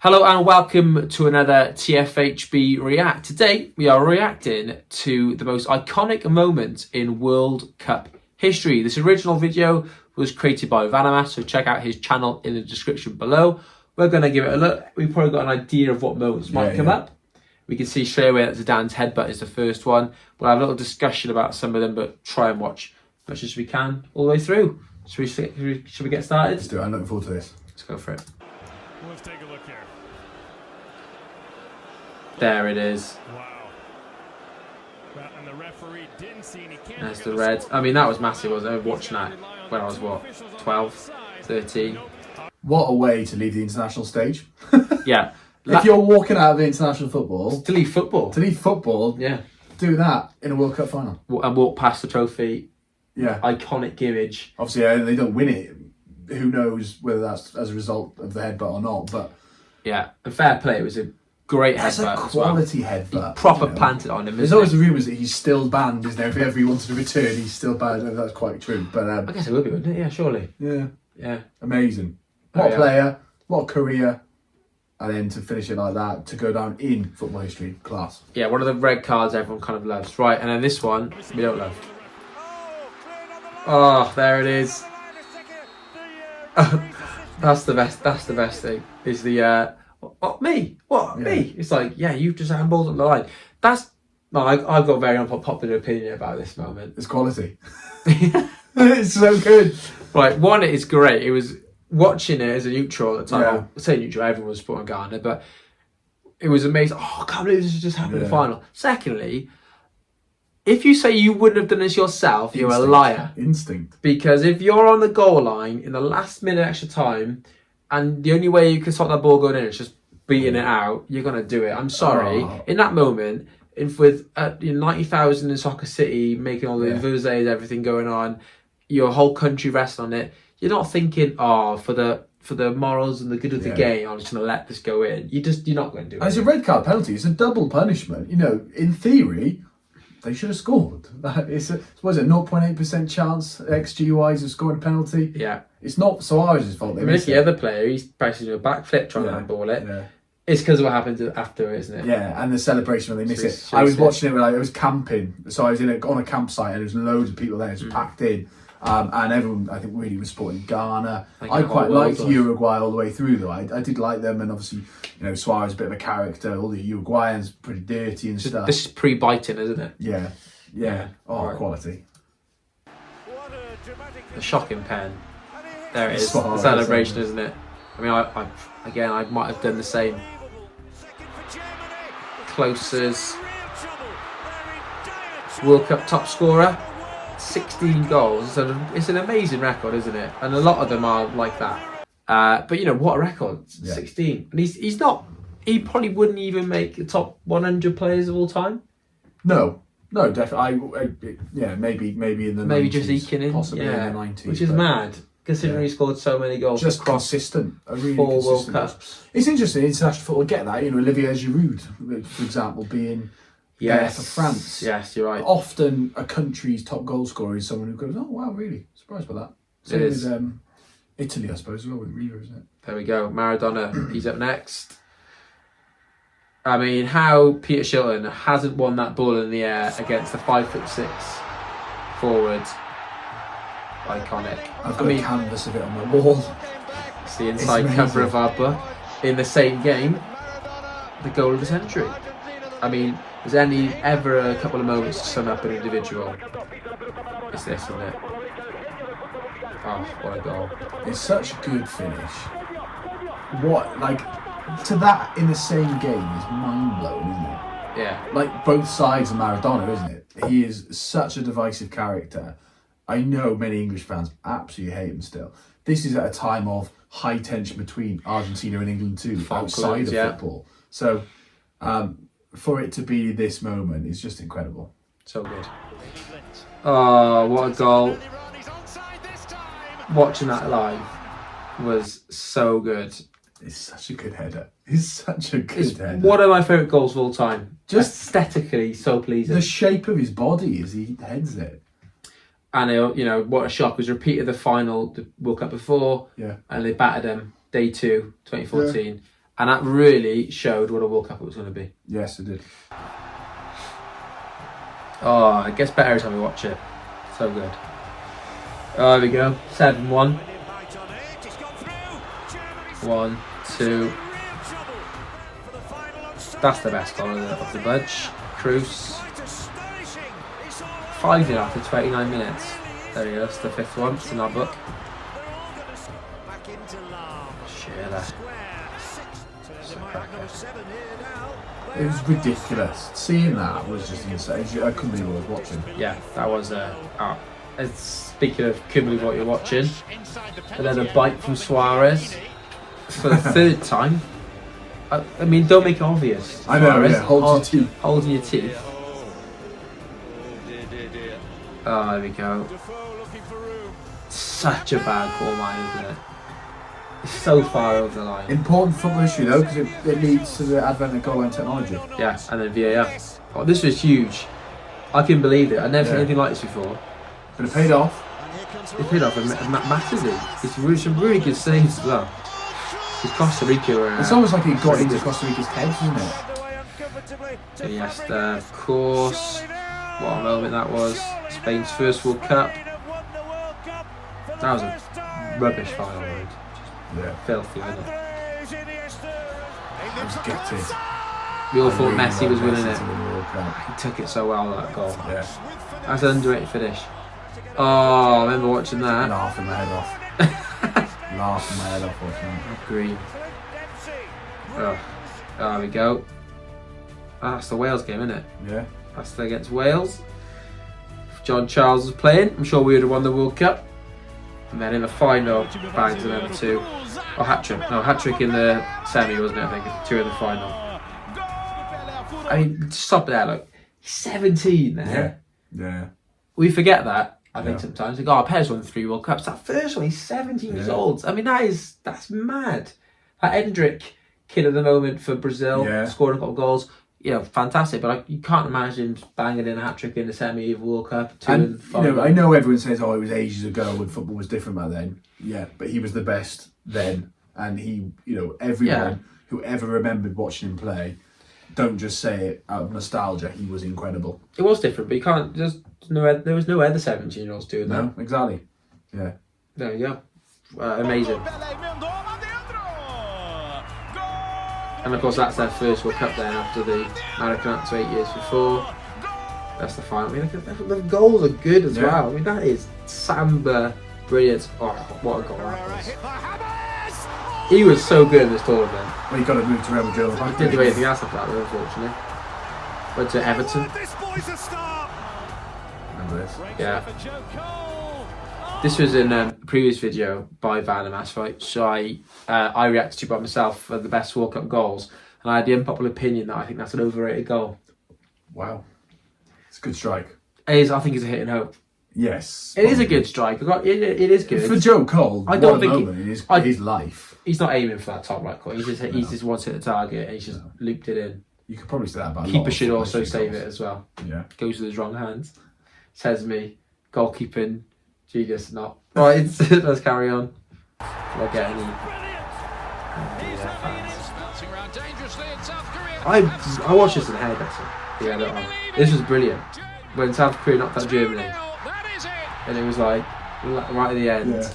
Hello and welcome to another TFHB React. Today we are reacting to the most iconic moment in World Cup history. This original video was created by Vanama, so check out his channel in the description below. We're going to give it a look. We've probably got an idea of what moments might come up. We can see straight away that Zidane's headbutt is the first one. We'll have a little discussion about some of them, but try and watch as much as we can all the way through. Should we get started? Let's do it. I'm looking forward to this. Let's go for it. Let's take a look here. There it is. Wow. And the referee didn't see any. There's the red. I mean, that was massive, wasn't it? I was watching that when I was, what, 12, 13? What a way to leave the international stage. Yeah. If you're walking out of the international football... To leave football. Yeah. Do that in a World Cup final. And walk past the trophy. Yeah. Iconic image. Obviously, they don't win it. Who knows whether that's as a result of the headbutt or not, but... Yeah. And fair play. It was a great headbutt. That's a quality headbutt. He proper planted on him. There's always the rumours that he's still banned, isn't there? If ever he wanted to return, he's still banned. That's quite true. But I guess it would be, wouldn't it? Yeah, surely. Yeah. Yeah. Amazing. What a player. What a career. And then to finish it like that, to go down in football history, class. Yeah, one of the red cards everyone kind of loves. Right, and then this one, we don't love. Oh, there it is. That's the best thing. Is the, what, me? What, yeah. me? It's like, yeah, you've just handballed on the line. No, I've got a very unpopular opinion about this moment. It's quality. It's so good. Right, one, it's great. It was... Watching it as a neutral at the time, Yeah. I say neutral, everyone was supporting Ghana, but it was amazing. Oh, I can't believe this has just happened in the final. Secondly, if you say you wouldn't have done this yourself, you're a liar. Instinct. Because if you're on the goal line in the last minute extra time, and the only way you can stop that ball going in is just beating it out, you're going to do it. I'm sorry. Oh. In that moment, with 90,000 in Soccer City, making all the vuvuzelas, everything going on, your whole country resting on it, you're not thinking, oh, for the morals and the good of the game, I'm just going to let this go in. You're not going to do it. It's a red card penalty. It's a double punishment. You know, in theory, they should have scored. It's a 0.8% chance XG-wise of scoring a penalty. Yeah. It's not Suarez's fault. I mean, it's the other player. He's practicing a backflip trying to handball it. Yeah. It's because of what happened after, isn't it? Yeah, and the celebration when they miss it. I was watching it when I was camping. So I was on a campsite and there was loads of people there. It was packed in. And everyone, I think, really was supporting Ghana. I quite liked Uruguay all the way through, though. I did like them, and obviously, you know, Suarez is a bit of a character. All the Uruguayans pretty dirty and stuff. This is pre-biting, isn't it? Yeah. Oh, right. Quality. The shocking pen. There it is. The celebration, isn't it? I mean, I might have done the same. Closer's World Cup top scorer. 16 goals. So it's an amazing record, isn't it? And a lot of them are like that. But you know what a record, 16. And he's not. He probably wouldn't even make the top 100 players of all time. No, definitely. Maybe in the 90s, just eking in, possibly in the 90s, which is mad considering he scored so many goals. Just consistent, a really 4 consistent World Cups. It's interesting. International football get that. You know, Olivier Giroud, for example, being. Yes, for France. Yes, you're right. Often a country's top goal scorer is someone who goes, oh wow, really surprised by that. Same with Italy, I suppose, as well with Rio, isn't it? There we go. Maradona, he's up next. I mean, how Peter Shilton hasn't won that ball in the air against the 5'6" forward. Iconic. I've got a canvas of it on my wall. It's the inside cover of our book. In the same game, the goal of the century. I mean, there's ever a couple of moments to sum up an individual. It's this, isn't it? Oh, what a goal. It's such a good finish. To that in the same game is mind-blowing, isn't it? Yeah. Like, both sides of Maradona, isn't it? He is such a divisive character. I know many English fans absolutely hate him still. This is at a time of high tension between Argentina and England too, outside of football. So, for it to be this moment is just incredible. So good. Oh, what a goal. Watching that live was so good. It's such a good header. It's such a good header. One of my favourite goals of all time. Just aesthetically so pleasing. The shape of his body as he heads it. And, you know, what a shock. It was repeated the final, the World Cup before. Yeah. And they battered them day 2, 2014. And that really showed what a World Cup it was going to be. Yes, it did. Oh, it gets better every time we watch it. So good. Oh, there we go. 7-1. 1, 2. That's the best goal of the bunch. Cruz. 5-0 after 29 minutes. There he goes, the 5th one. It's in our book. Shearer. It was ridiculous. Seeing that was just insane. I couldn't believe what I was watching. Yeah, that was speaking of couldn't believe what you're watching. And then a bite from Suarez for the 3rd time. I mean, don't make it obvious. I know, Suarez. yeah. Hold your teeth. Holding your teeth. Oh, there we go. Such a bad call, line, isn't it? It's so far over the line. Important football issue though, because it leads to the advent of goal line technology. Yeah, and then VAR. Oh, this was huge. I couldn't believe it. I'd never seen anything like this before. But it paid off. It paid off massively. It's some really good saves as well. It's Costa Rica. It's almost like it got into Costa Rica's heads, isn't it? Iniesta, of course. What a moment that was. Spain's first World Cup. That was a rubbish final round. Yeah. Filthy, wasn't it? I was gutted. We all thought really Messi was want winning Messi it. to win the World Cup. He took it so well, that goal. Yeah. That's an underrated finish. Oh, I remember watching that. Laughing my head off. Laughing my head off watching that. Green. Oh, there we go. That's the Wales game, isn't it? Yeah. That's against Wales. If John Charles was playing, I'm sure we would have won the World Cup. And then in the final, bangs another 2. Oh, hat-trick. No, hat-trick in the semi, wasn't it? I think 2 in the final. I mean, stop there, look. He's 17 there. Yeah. We forget that, I think, Yeah. sometimes. Like, oh, Perez won 3 World Cups. That first one, he's 17 years old. I mean, that's mad. That Endrick kid of the moment for Brazil, scoring a couple of goals. You know, fantastic, but you can't imagine banging in a hat-trick in the semi of the World Cup. 2 and 5. You know, I know everyone says, oh, it was ages ago when football was different back then. Yeah, but he was the best then. And he, you know, everyone who ever remembered watching him play, don't just say it out of nostalgia, he was incredible. It was different, but you can't, there was no other 17-year-olds doing that. No, exactly. Yeah. There you go. Amazing. And of course that's their first World Cup then after the American Cup 8 years before. That's the final. I mean, the goals are good as well. I mean, that is samba brilliant. Oh, what a goal that was. He was so good in this tournament. Well, you got to move to Real Madrid. He didn't do anything else after that, unfortunately. Went to Everton. Remember this? Yeah. This was in a previous video by Van and Asphalt, so I reacted to by myself for the best World Cup goals, and I had the unpopular opinion that I think that's an overrated goal. Wow. It's a good strike. It is, I think it's a hit and hope. Yes. It is a good strike. It is good. For Joe Cole, I don't think in his life. He's not aiming for that top right corner. He's just wants to hit the target and he's just looped it in. You could probably say that about Keeper should also save it as well. Yeah. Goes with his wrong hands. Says me. Goalkeeping. Genius not. Right, let's carry on. Do I get any? I watched this in the hairdresser. Yeah, look, this was brilliant. When South Korea knocked out Germany, and it was like right at the end. Yeah.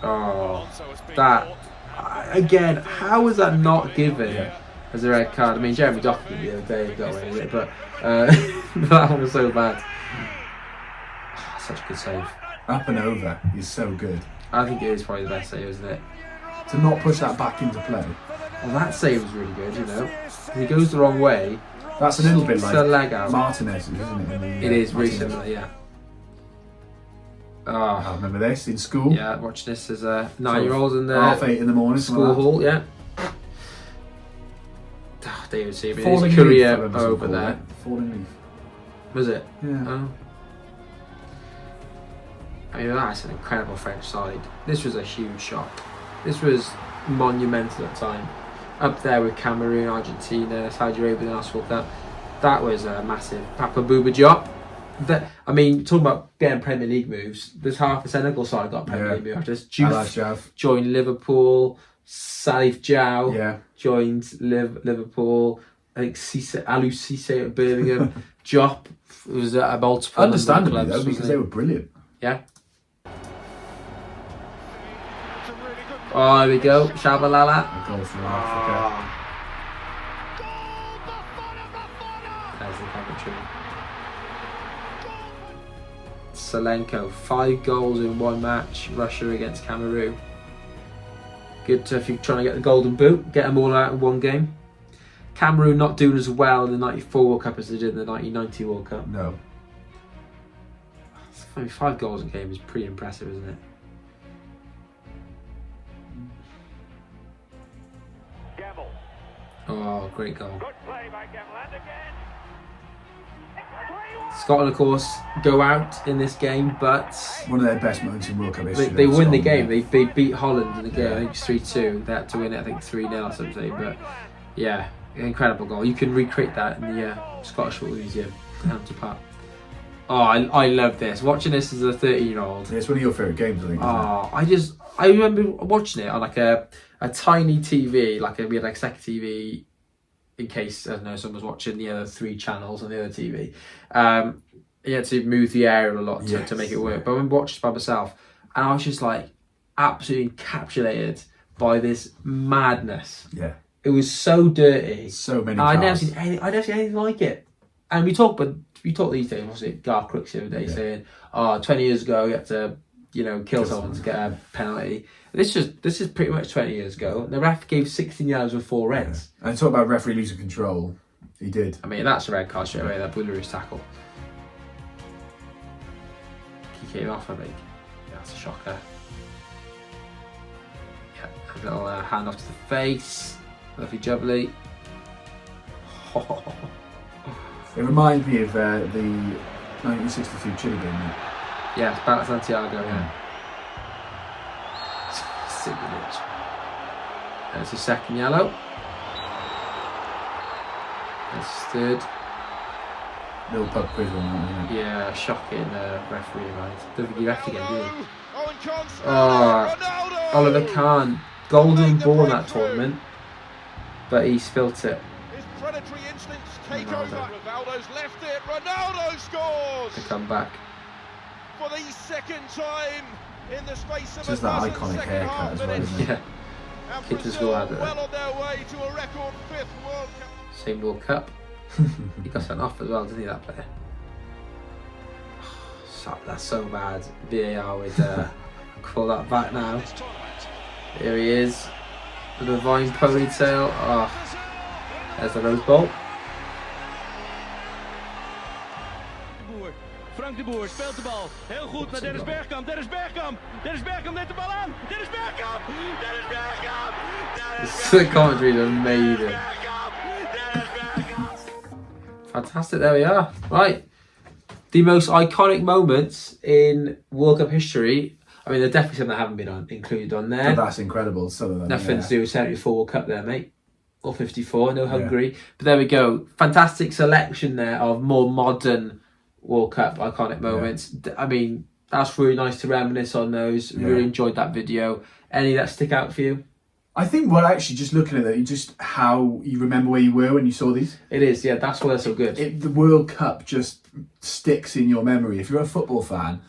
Oh, that again. How was that not given as a red card? I mean, Jeremy Doherty the other day got away with it, but that one was so bad. Such a good save. Up and over is so good. I think it is probably the best save, isn't it? To not push that back into play. Well, that save was really good, you know. He goes the wrong way. That's a little bit like leg out. Martinez, isn't it? It is recently, yeah. I remember this in school. Yeah, watching this as a 9-year-old in the 8:30 in the morning. school hall, yeah. Oh, David Seaman, his career over there. Falling leaf. Was it? Yeah. Oh. I mean, that's an incredible French side. This was a huge shock. This was monumental at the time. Up there with Cameroon, Argentina, Saudi Arabia in the last World Cup. That was a massive Papa Bouba job. I mean, talking about getting Premier League moves, there's half the Senegal side got Premier League moves. Just Diouf joined Liverpool. Salif Jow Yeah. joined Liverpool. I think Alou Cisse at Birmingham. Jop was at multiple Understandably, clubs, though, because they were brilliant. Yeah. Oh, here we go. Shabalala. A goal from Africa. There's the commentary. Solenko, 5 goals in 1 match. Russia against Cameroon. Good if you're trying to get the golden boot, get them all out in 1 game. Cameroon not doing as well in the 94 World Cup as they did in the 1990 World Cup. No. I mean, 5 goals a game is pretty impressive, isn't it? Gamble. Oh, great goal. Good play by Gamble. And again. Scotland, of course, go out in this game, but One of their best moments in World Cup history. they win the Scotland, game. yeah. They beat Holland in the game. I think it's 3-2. They had to win it, I think 3-0 or something. But yeah, incredible goal. You can recreate that in the Scottish Football Museum in Hampton Park. Oh, I love this. Watching this as a 13-year-old. Yeah, it's one of your favourite games, I think. Isn't it? I remember watching it on like a tiny TV, we had like a second TV in case, I don't know, someone was watching the other 3 channels on the other TV. You had to move the aerial a lot to make it work. But I remember watching it by myself and I was just like absolutely encapsulated by this madness. Yeah. It was so dirty. So many I'd never cars. seen anything like it. And we talk these days, was it Gar Crooks the other day saying, 20 years ago you had to, kill someone to get a penalty. This is pretty much 20 years ago. The ref gave 16 yellows with 4 reds. Yeah. And talk about referee losing control. He did. I mean, that's a red card straight away, that Buller's tackle. He came off, I think. Yeah, that's a shocker. Yeah, a little hand off to the face. Lovely jubbly. It reminds me of the 1962 Chile game. Yeah, it's back at Santiago, yeah. Signage. There's the second yellow. There's third. Little pub quiz on that, isn't it? Yeah, shocking referee, right? Don't think he left again, did he? Ronaldo! Oliver Kahn, golden ball in that tournament, but he spilt it. His predatory instincts take Ronaldo. over. Ronaldo's left it. Ronaldo scores To come back. for the 2nd time in the space of Just a that dozen iconic second haircut half as well, minutes. isn't it? Yeah, And Kids Brazil go out there. well on their way to a record 5th World Cup. same World Cup. He got sent off as well, didn't he, that player? That's so bad. VAR would call that back now. Here he is. The divine ponytail. Oh, there's the Rose Bowl. Frank de Boer speelt de bal. Heel goed naar Dennis Bergkamp. Dennis Bergkamp. Dennis Bergkamp neemt de bal aan. Dennis Bergkamp. Dennis Bergkamp. The commentary is amazing. Fantastic, there we are. Right. The most iconic moments in World Cup history. I mean, there are definitely some that haven't been included on there. But that's incredible. Some of them. Nothing to do with 74 World Cup there, mate. Or 54, no Hungary. Yeah. But there we go. Fantastic selection there of more modern World Cup iconic moments. I mean, that's really nice to reminisce on those. Really enjoyed that video. Any that stick out for you? I think, well, actually, just looking at it, just how you remember where you were when you saw these. It is, yeah, that's why they're so good. The World Cup just sticks in your memory. If you're a football fan,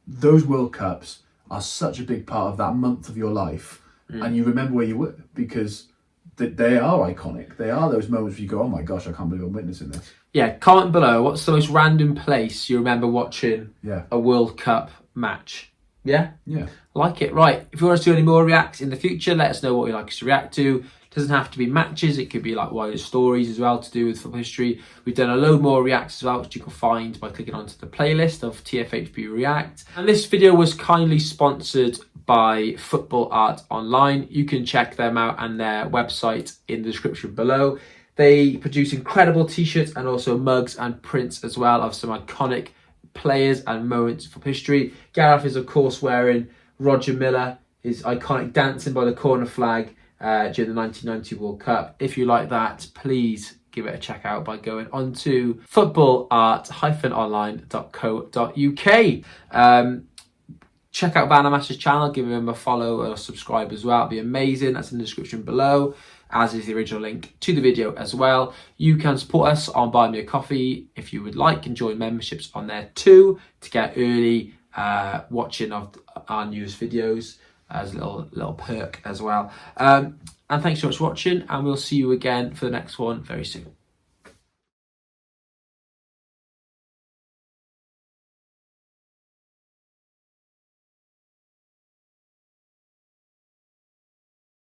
those World Cups are such a big part of that month of your life. And you remember where you were because they are iconic. They are those moments where you go, oh my gosh, I can't believe I'm witnessing this. Yeah, comment below, what's the most random place you remember watching Yeah. a World Cup match? Yeah? Yeah. Like it. Right, if you want us to do any more reacts in the future, let us know what you'd like us to react to. It doesn't have to be matches, it could be like wider stories as well to do with football history. We've done a load more reacts as well, which you can find by clicking onto the playlist of TFHB React. And this video was kindly sponsored by Football Art Online. You can check them out and their website in the description below. They produce incredible t-shirts and also mugs and prints as well of some iconic players and moments from history. Gareth is of course wearing Roger Miller, his iconic dancing by the corner flag during the 1990 World Cup. If you like that, please give it a check out by going on to footballart-online.co.uk. Check out Vanamaster's channel, give him a follow or subscribe as well. It'd be amazing. That's in the description below, as is the original link to the video as well. You can support us on Buy Me a Coffee if you would like, and join memberships on there too to get early watching of our newest videos as a little perk as well. And thanks so much for watching, and we'll see you again for the next one very soon.